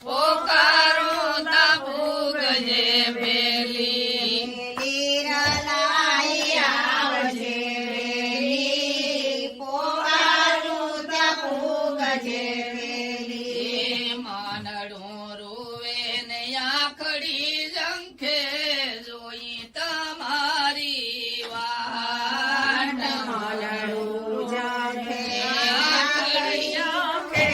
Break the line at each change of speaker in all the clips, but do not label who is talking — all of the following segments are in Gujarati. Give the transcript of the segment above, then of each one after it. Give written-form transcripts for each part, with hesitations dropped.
પોકારું તા ફૂગજે પેલી
લીરલાઈ આવજે વેલી પોકારું તા ફૂગજે વેલી
માનડું રૂવે ને આખડી ઝંખે જોઈ તમારી વાટ
માનડું જાગે
આખડી
આંખે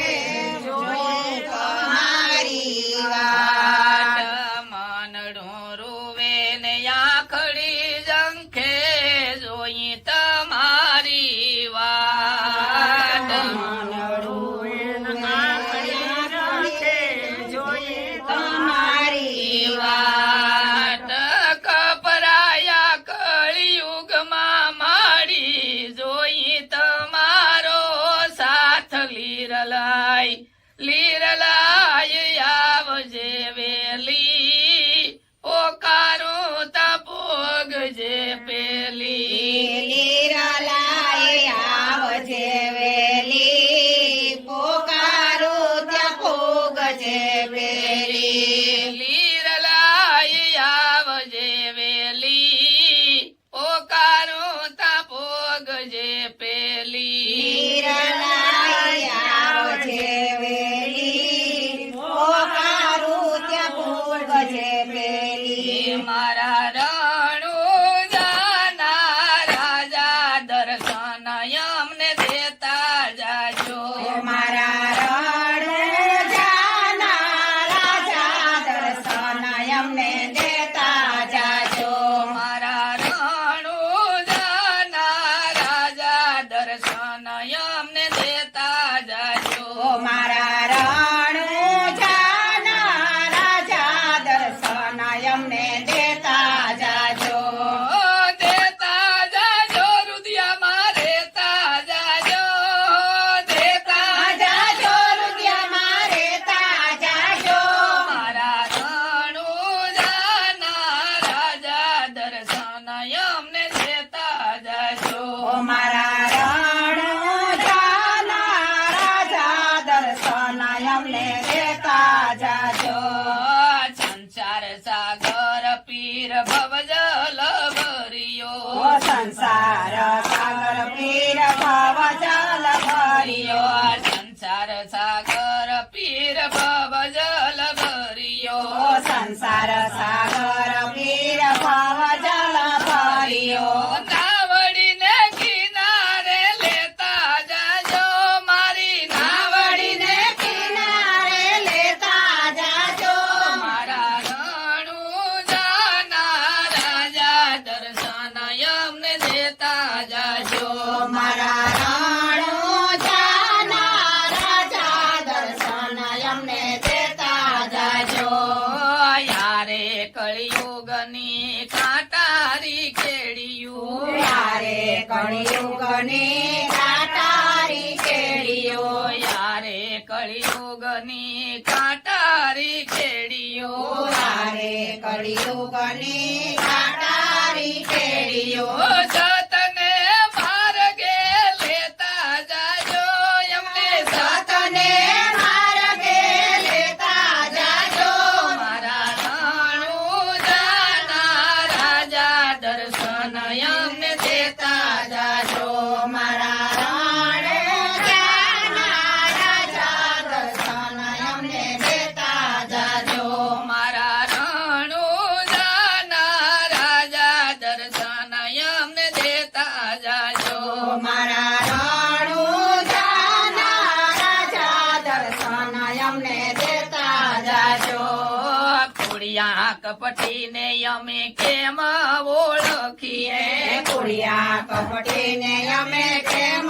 જોઈ તમારી વાટ
માનડું રૂવે ને આખડી ઝંખે જોઈ તમારી વાટ
માનડું આંખડી આંખે જોઈ તમારી
વાટ કપરાયા કળિયુગમાં માડી જોઈ તમારો સાથ લીરલાય આવજે વેલી પોકારું તા ભોગજે પેલી
લીરલાઈ આવજે વેલી પોકારું ત્યાં ફૂગજે વેલી
લીરલાય આવજે વેલી પોકારું તા ભોગજે પેલી
લીરલાઈ આવજે વેલી પોકારું ત્યાં ફૂગજે વેલી
મારા રણુ જાના રાજા દર્શન અમને દેતા જાજો
મારા રણ જાના રાજા દર્શન અમને દેતા જાજો
મારા રણુ જાના રાજા દર્શન અમને દેતા જાજો
મારા રણ જાના રાજા દર્શન અમને દેતા જાજો
દેતા જાજો રુદિયામાં રહેતા જાજો દેતા
જાજો રુદિયામાં રહેતા જાજો
મારા રણુ જાના રાજા દર્શન અમને દેતા જાજો
મારા રણ જાના રાજા દર્શન અમને દેતા જાજો
સંસાર સાગર પીર ભવજલ ભર્યો
સંસાર સાગર પીર ભવજલ ભર્યો
સંસાર સાગર પીર ભવજલ ભર્યો
સંસાર સાગર પીર ભવજલ ભર્યો
નાવડીને કિનારે લેતા જાજો મારી નાવડીને
કિનારે લેતા જાજો
મારા રણુ જાના રાજા દર્શન અમને દેતા જાજો
મારા રણ જાના રાજા દર્શન અમને દેતા જાજો
યારે કળિયુગની કાંટારી કેડિયું
યારે કળિયુગની કાટારી કેડીઓ
યારે કળિયુગની કાંટારી કેડિયો
યારે કળિયુગની કાટારી કેડીઓ
સતને માર્ગે લેતા જાજો એમને
સતને માર્ગે લેતા જાજો
મારા રણુ જાના રાજા દર્શન અમને દેતા જાજો
મારા રણ જાના રાજા દર્શન અમને દેતા જાજો
મારા રણુ જાના રાજા દર્શન અમને દેતા જાજો
મારા રણુ જાના રાજા દર્શન અમને દેતા જાજો
કુડિયા કપટીને અમે કેમ ઓળખીએ
કુડિયા કપટીને અમે કેમ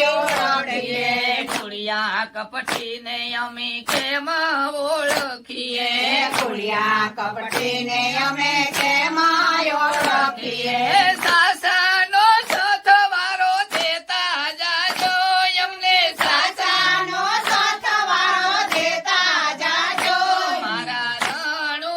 ઓળખીએ
કુડિયા કપટીને અમે કેમ ઓળખીએ
કુડિયા કપટીને અમે કેમ ઓળખીએ
સાસાનો સથવારો દેતા જાજો એમને
સાચાનો સથવારો દેતા જાજો
મારા રણુ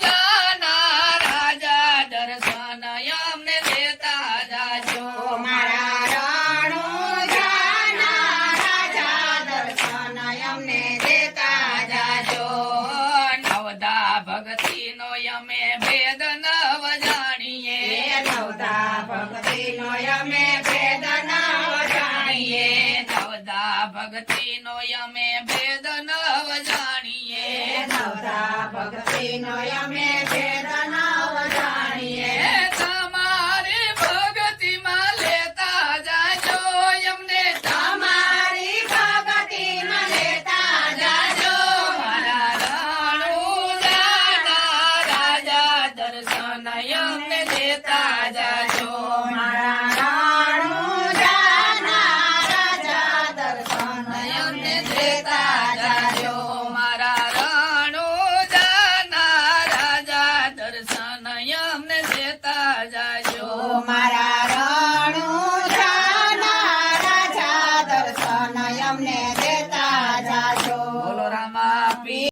જાના રાજા દર્શન અમને દેતા જાજો
મારા રણુ જાના રાજા દર્શન અમને દેતા
ભક્તિનો અમે ભેદ નવ જાણીએ
નવતા ભક્તિનો અમે ભેદ